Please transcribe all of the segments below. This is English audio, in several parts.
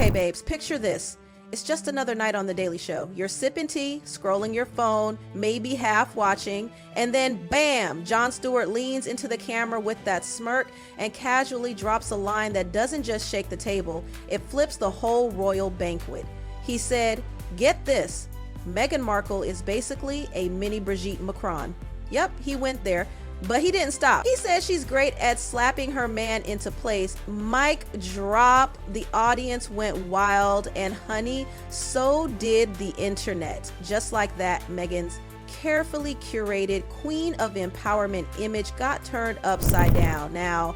Okay, babes, picture this. It's just another night on The Daily Show. You're sipping tea, scrolling your phone, maybe half watching, and then bam, Jon Stewart leans into the camera with that smirk and casually drops a line that doesn't just shake the table, it flips the whole royal banquet. He said, "Get this, Meghan Markle is basically a mini Brigitte Macron." Yep, he went there. But he didn't stop. He said she's great at slapping her man into place. Mic drop. The audience went wild, and honey, so did the internet. Just like that, Meghan's carefully curated Queen of Empowerment image got turned upside down. Now,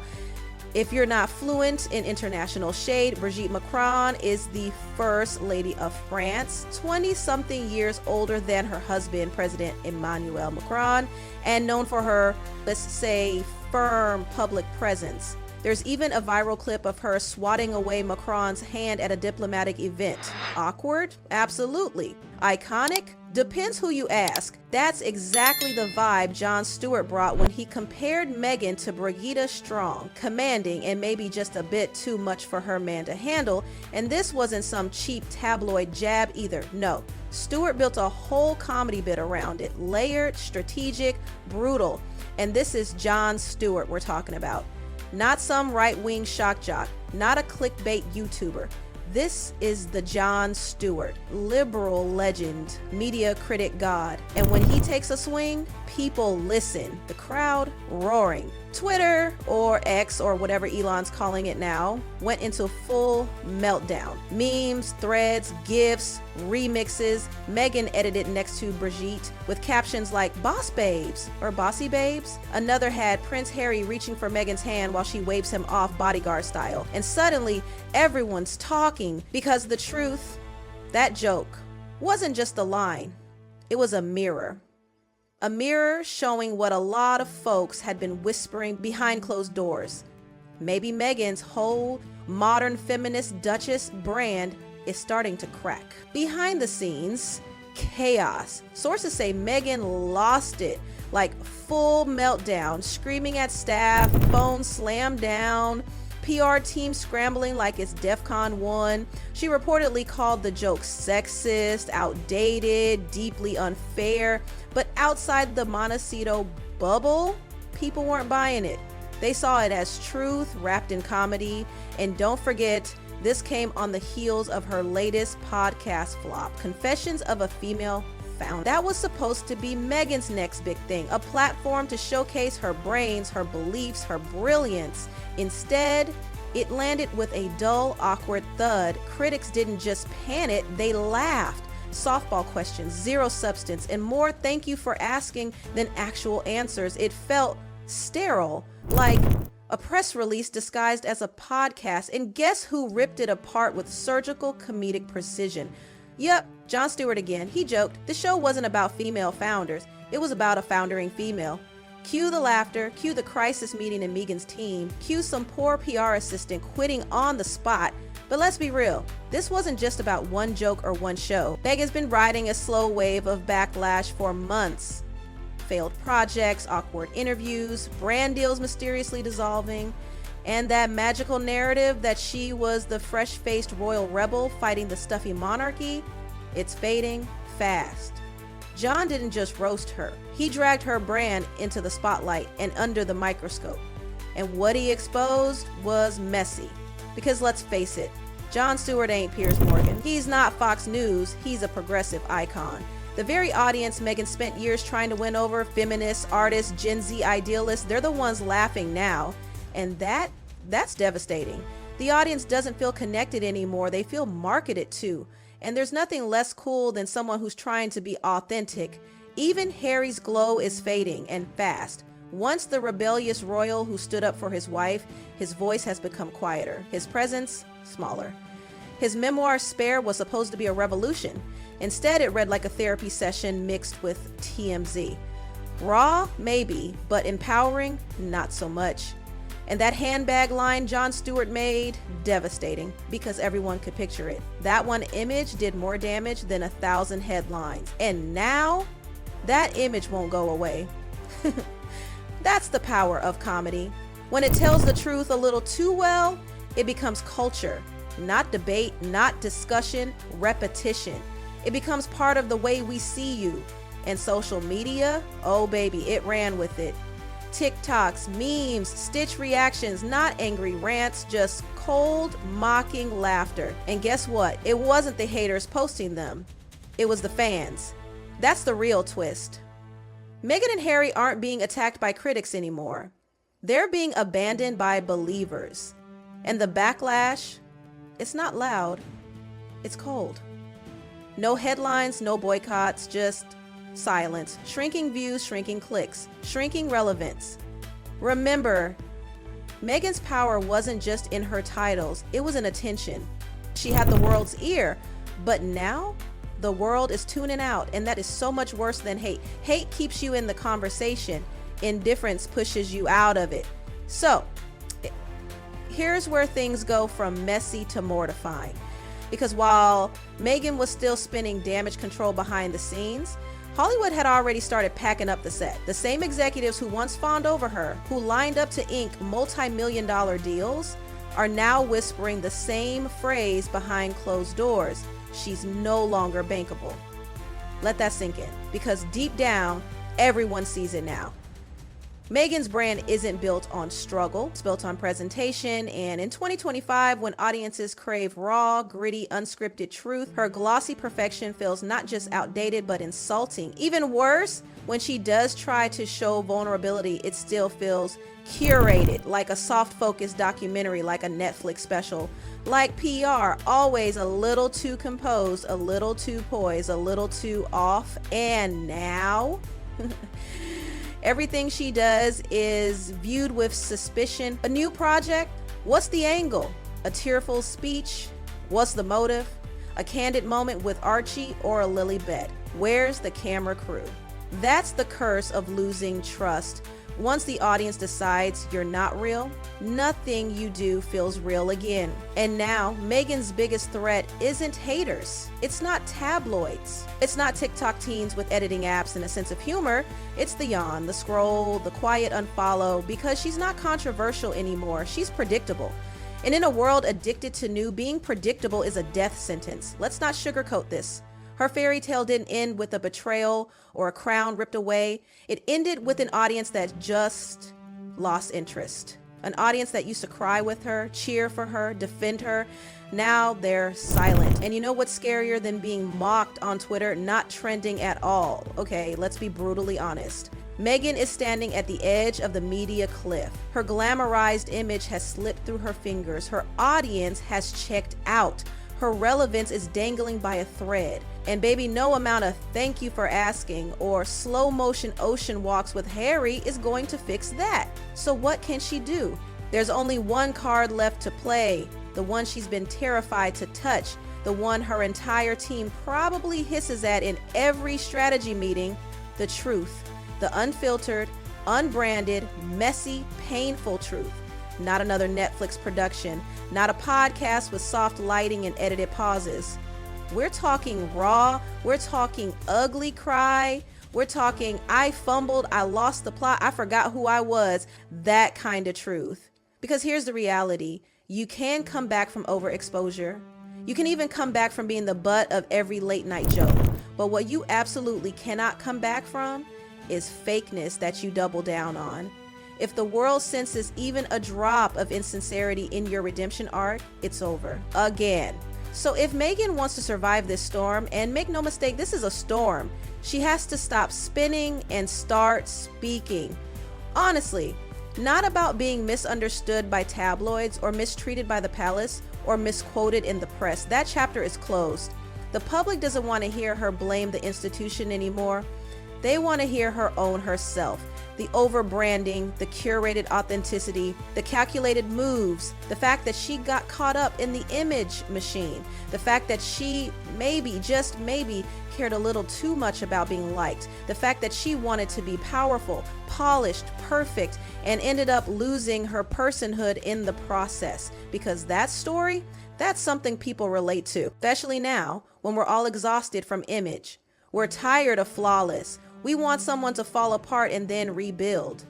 if you're not fluent in international shade, Brigitte Macron is the First Lady of France, 20-something years older than her husband, President Emmanuel Macron, and known for her, let's say, firm public presence. There's even a viral clip of her swatting away Macron's hand at a diplomatic event. Awkward? Absolutely. Iconic? Depends who you ask. That's exactly the vibe Jon Stewart brought when he compared Meghan to Brigitte Strong, commanding and maybe just a bit too much for her man to handle. And this wasn't some cheap tabloid jab either. No, Stewart built a whole comedy bit around it, layered, strategic, brutal. And this is Jon Stewart we're talking about. Not some right-wing shock jock, not a clickbait YouTuber. This is the Jon Stewart, liberal legend, media critic god. And when he takes a swing, people listen. The crowd roaring. Twitter, or X, or whatever Elon's calling it now, went into full meltdown. Memes, threads, GIFs, remixes. Meghan edited next to Brigitte with captions like "Boss Babes" or "Bossy Babes." Another had Prince Harry reaching for Meghan's hand while she waves him off bodyguard style. And suddenly, everyone's talking because the truth, that joke, wasn't just a line. It was a mirror. A mirror showing what a lot of folks had been whispering behind closed doors. Maybe Meghan's whole modern feminist Duchess brand is starting to crack. Behind the scenes, chaos. Sources say Meghan lost it, like full meltdown, screaming at staff, phone slammed down, PR team scrambling like it's DEFCON 1. She reportedly called the joke sexist, outdated, deeply unfair. But outside the Montecito bubble, people weren't buying it. They saw it as truth wrapped in comedy. And don't forget, this came on the heels of her latest podcast flop, Confessions of a Female Founder. That was supposed to be Meghan's next big thing, a platform to showcase her brains, her beliefs, her brilliance. Instead, it landed with a dull, awkward thud. Critics didn't just pan it, they laughed. Softball questions, zero substance, and more "thank you for asking" than actual answers. It felt sterile, like a press release disguised as a podcast. And guess who ripped it apart with surgical comedic precision? Yep, Jon Stewart again. He joked the show wasn't about female founders, it was about a foundering female. Cue the laughter, cue the crisis meeting in Meghan's team, cue some poor PR assistant quitting on the spot. But let's be real, this wasn't just about one joke or one show. Meghan's been riding a slow wave of backlash for months. Failed projects, awkward interviews, brand deals mysteriously dissolving, and that magical narrative that she was the fresh-faced royal rebel fighting the stuffy monarchy, it's fading fast. Jon didn't just roast her, he dragged her brand into the spotlight and under the microscope. And what he exposed was messy. Because let's face it, Jon Stewart ain't Piers Morgan. He's not Fox News, he's a progressive icon. The very audience Meghan spent years trying to win over, feminists, artists, Gen Z idealists, they're the ones laughing now. And that's devastating. The audience doesn't feel connected anymore, they feel marketed to. And there's nothing less cool than someone who's trying to be authentic. Even Harry's glow is fading, and fast. Once the rebellious royal who stood up for his wife, his voice has become quieter, his presence smaller. His memoir Spare was supposed to be a revolution. Instead, it read like a therapy session mixed with TMZ. Raw, maybe, but empowering, not so much. And that handbag line Jon Stewart made, devastating, because everyone could picture it. That one image did more damage than 1,000 headlines. And now, that image won't go away. That's the power of comedy. When it tells the truth a little too well, it becomes culture. not debate, not discussion, repetition. It becomes part of the way we see you. And social media, oh baby, it ran with it. TikToks, memes, stitch reactions, not angry rants, just cold, mocking laughter. And guess what? It wasn't the haters posting them. It was the fans. That's the real twist. Meghan and Harry aren't being attacked by critics anymore. They're being abandoned by believers. And the backlash, it's not loud, it's cold. No headlines, no boycotts, just silence. Shrinking views, shrinking clicks, shrinking relevance. Remember, Meghan's power wasn't just in her titles, it was in attention. She had the world's ear, but now the world is tuning out, and that is so much worse than hate. Hate keeps you in the conversation. Indifference pushes you out of it. So, here's where things go from messy to mortifying. Because while Meghan was still spinning damage control behind the scenes, Hollywood had already started packing up the set. The same executives who once fawned over her, who lined up to ink multi-million-dollar deals, are now whispering the same phrase behind closed doors. She's no longer bankable. Let that sink in, because deep down, everyone sees it now. Meghan's brand isn't built on struggle, it's built on presentation, and in 2025, when audiences crave raw, gritty, unscripted truth, her glossy perfection feels not just outdated, but insulting. Even worse, when she does try to show vulnerability, it still feels curated, like a soft-focused documentary, like a Netflix special, like PR, always a little too composed, a little too poised, a little too off. And now everything she does is viewed with suspicion. A new project? What's the angle? A tearful speech? What's the motive? A candid moment with Archie or a Lilibet? Where's the camera crew? That's the curse of losing trust. Once the audience decides you're not real, nothing you do feels real again. And now, Meghan's biggest threat isn't haters. It's not tabloids. It's not TikTok teens with editing apps and a sense of humor. It's the yawn, the scroll, the quiet unfollow, because she's not controversial anymore. She's predictable. And in a world addicted to new, being predictable is a death sentence. Let's not sugarcoat this. Her fairy tale didn't end with a betrayal or a crown ripped away. It ended with an audience that just lost interest. An audience that used to cry with her, cheer for her, defend her. Now they're silent. And you know what's scarier than being mocked on Twitter? Not trending at all. Okay, let's be brutally honest. Meghan is standing at the edge of the media cliff. Her glamorized image has slipped through her fingers. Her audience has checked out. Her relevance is dangling by a thread. And baby, no amount of thank you for asking or slow motion ocean walks with Harry is going to fix that. So what can she do? There's only one card left to play, the one she's been terrified to touch, the one her entire team probably hisses at in every strategy meeting: the truth, the unfiltered, unbranded, messy, painful truth. Not another Netflix production, not a podcast with soft lighting and edited pauses. We're talking raw, we're talking ugly cry, we're talking I fumbled, I lost the plot, I forgot who I was, that kind of truth. Because here's the reality, you can come back from overexposure. You can even come back from being the butt of every late night joke. But what you absolutely cannot come back from is fakeness that you double down on. If the world senses even a drop of insincerity in your redemption arc, it's over. Again. So if Meghan wants to survive this storm, and make no mistake, this is a storm, she has to stop spinning and start speaking. Honestly, not about being misunderstood by tabloids or mistreated by the palace or misquoted in the press. That chapter is closed. The public doesn't want to hear her blame the institution anymore. They want to hear her own herself. The over-branding, the curated authenticity, the calculated moves, the fact that she got caught up in the image machine, the fact that she maybe, just maybe, cared a little too much about being liked, the fact that she wanted to be powerful, polished, perfect, and ended up losing her personhood in the process. Because that story, that's something people relate to, especially now when we're all exhausted from image. We're tired of flawless. We want someone to fall apart and then rebuild.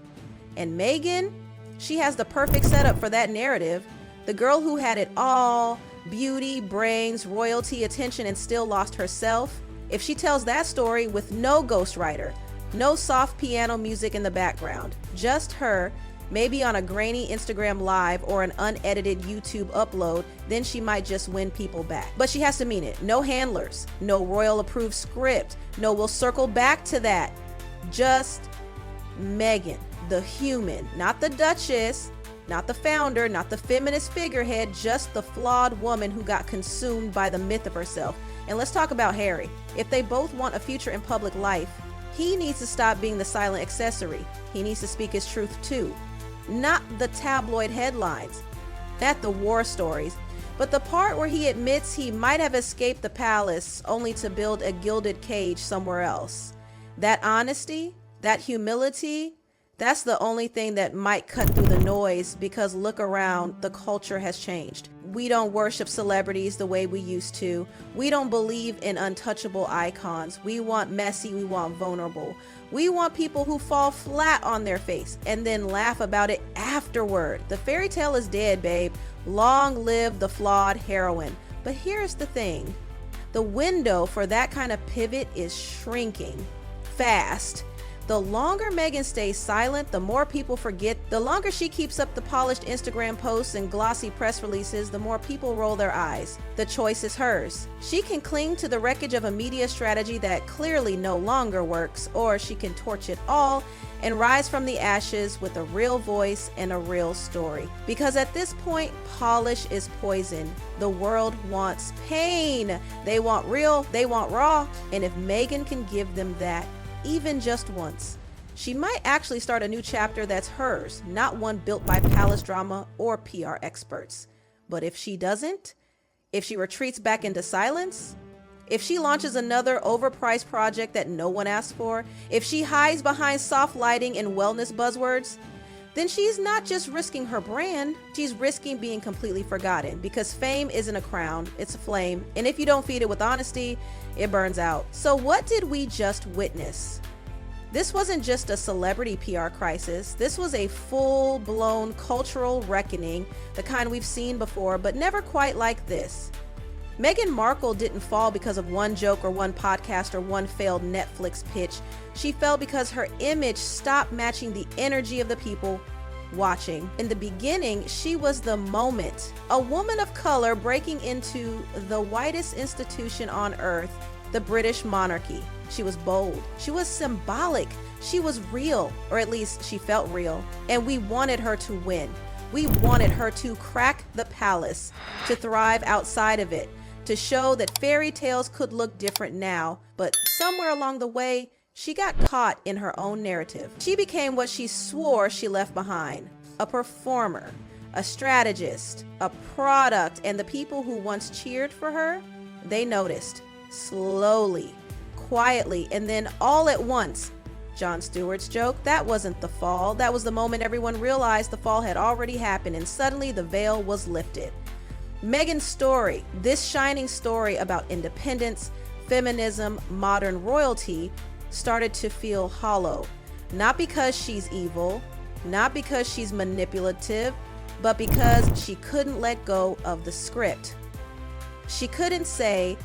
And Meghan, she has the perfect setup for that narrative. The girl who had it all, beauty, brains, royalty, attention, and still lost herself. If she tells that story with no ghostwriter, no soft piano music in the background, just her, maybe on a grainy Instagram live or an unedited YouTube upload, then she might just win people back. But she has to mean it. No handlers, no royal approved script, no we'll circle back to that. Just Meghan, the human, not the Duchess, not the founder, not the feminist figurehead, just the flawed woman who got consumed by the myth of herself. And let's talk about Harry. If they both want a future in public life, he needs to stop being the silent accessory. He needs to speak his truth too. Not the tabloid headlines, not the war stories, but the part where he admits he might have escaped the palace only to build a gilded cage somewhere else. That honesty, that humility, that's the only thing that might cut through the noise, because look around, the culture has changed. We don't worship celebrities the way we used to. We don't believe in untouchable icons. We want messy, we want vulnerable. We want people who fall flat on their face and then laugh about it afterward. The fairy tale is dead, babe. Long live the flawed heroine. But here's the thing. The window for that kind of pivot is shrinking fast. The longer Meghan stays silent, the more people forget. The longer she keeps up the polished Instagram posts and glossy press releases, the more people roll their eyes. The choice is hers. She can cling to the wreckage of a media strategy that clearly no longer works, or she can torch it all and rise from the ashes with a real voice and a real story. Because at this point, polish is poison. The world wants pain. They want real, they want raw. And if Meghan can give them that, even just once, she might actually start a new chapter that's hers, not one built by palace drama or PR experts. But if she doesn't, if she retreats back into silence, if she launches another overpriced project that no one asked for, if she hides behind soft lighting and wellness buzzwords, then she's not just risking her brand, she's risking being completely forgotten, because fame isn't a crown, it's a flame, and if you don't feed it with honesty, it burns out. So what did we just witness? This wasn't just a celebrity PR crisis, this was a full-blown cultural reckoning, the kind we've seen before, but never quite like this. Meghan Markle didn't fall because of one joke or one podcast or one failed Netflix pitch. She fell because her image stopped matching the energy of the people watching. In the beginning, she was the moment. A woman of color breaking into the whitest institution on earth, the British monarchy. She was bold. She was symbolic. She was real, or at least she felt real. And we wanted her to win. We wanted her to crack the palace, to thrive outside of it, to show that fairy tales could look different now, but somewhere along the way, she got caught in her own narrative. She became what she swore she left behind, a performer, a strategist, a product, and the people who once cheered for her, they noticed, slowly, quietly, and then all at once. Jon Stewart's joke, that wasn't the fall, that was the moment everyone realized the fall had already happened, and suddenly the veil was lifted. Meghan's story, this shining story about independence, feminism, modern royalty, started to feel hollow. Not because she's evil, not because she's manipulative, but because she couldn't let go of the script. She couldn't say,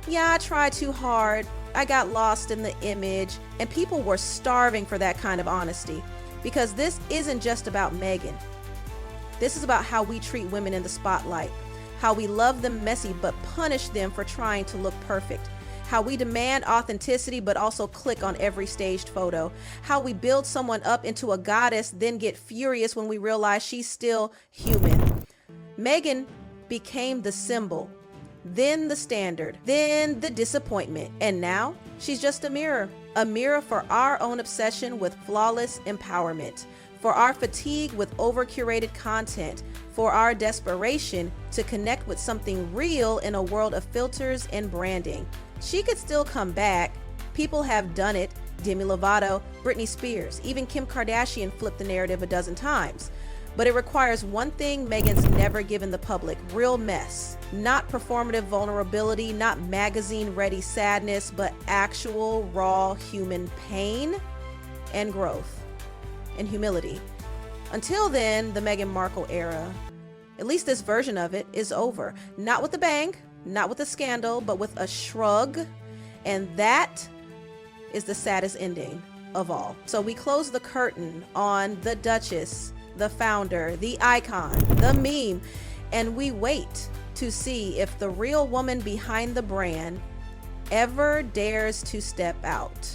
yeah, I tried too hard, I got lost in the image, and people were starving for that kind of honesty. Because this isn't just about Meghan. This is about how we treat women in the spotlight. How we love them messy but punish them for trying to look perfect. How we demand authenticity but also click on every staged photo. How we build someone up into a goddess, then get furious when we realize she's still human. Meghan became the symbol, then the standard, then the disappointment, and now she's just a mirror for our own obsession with flawless empowerment, for our fatigue with over-curated content, for our desperation to connect with something real in a world of filters and branding. She could still come back. People have done it. Demi Lovato, Britney Spears, even Kim Kardashian flipped the narrative a dozen times. But it requires one thing Meghan's never given the public: real mess. Not performative vulnerability, not magazine-ready sadness, but actual raw human pain and growth and humility. Until then, the Meghan Markle era, At least this version of it is over. Not with a bang, not with a scandal, but with a shrug. And that is the saddest ending of all. So we close the curtain on the Duchess, the founder, the icon, the meme, and we wait to see if the real woman behind the brand ever dares to step out.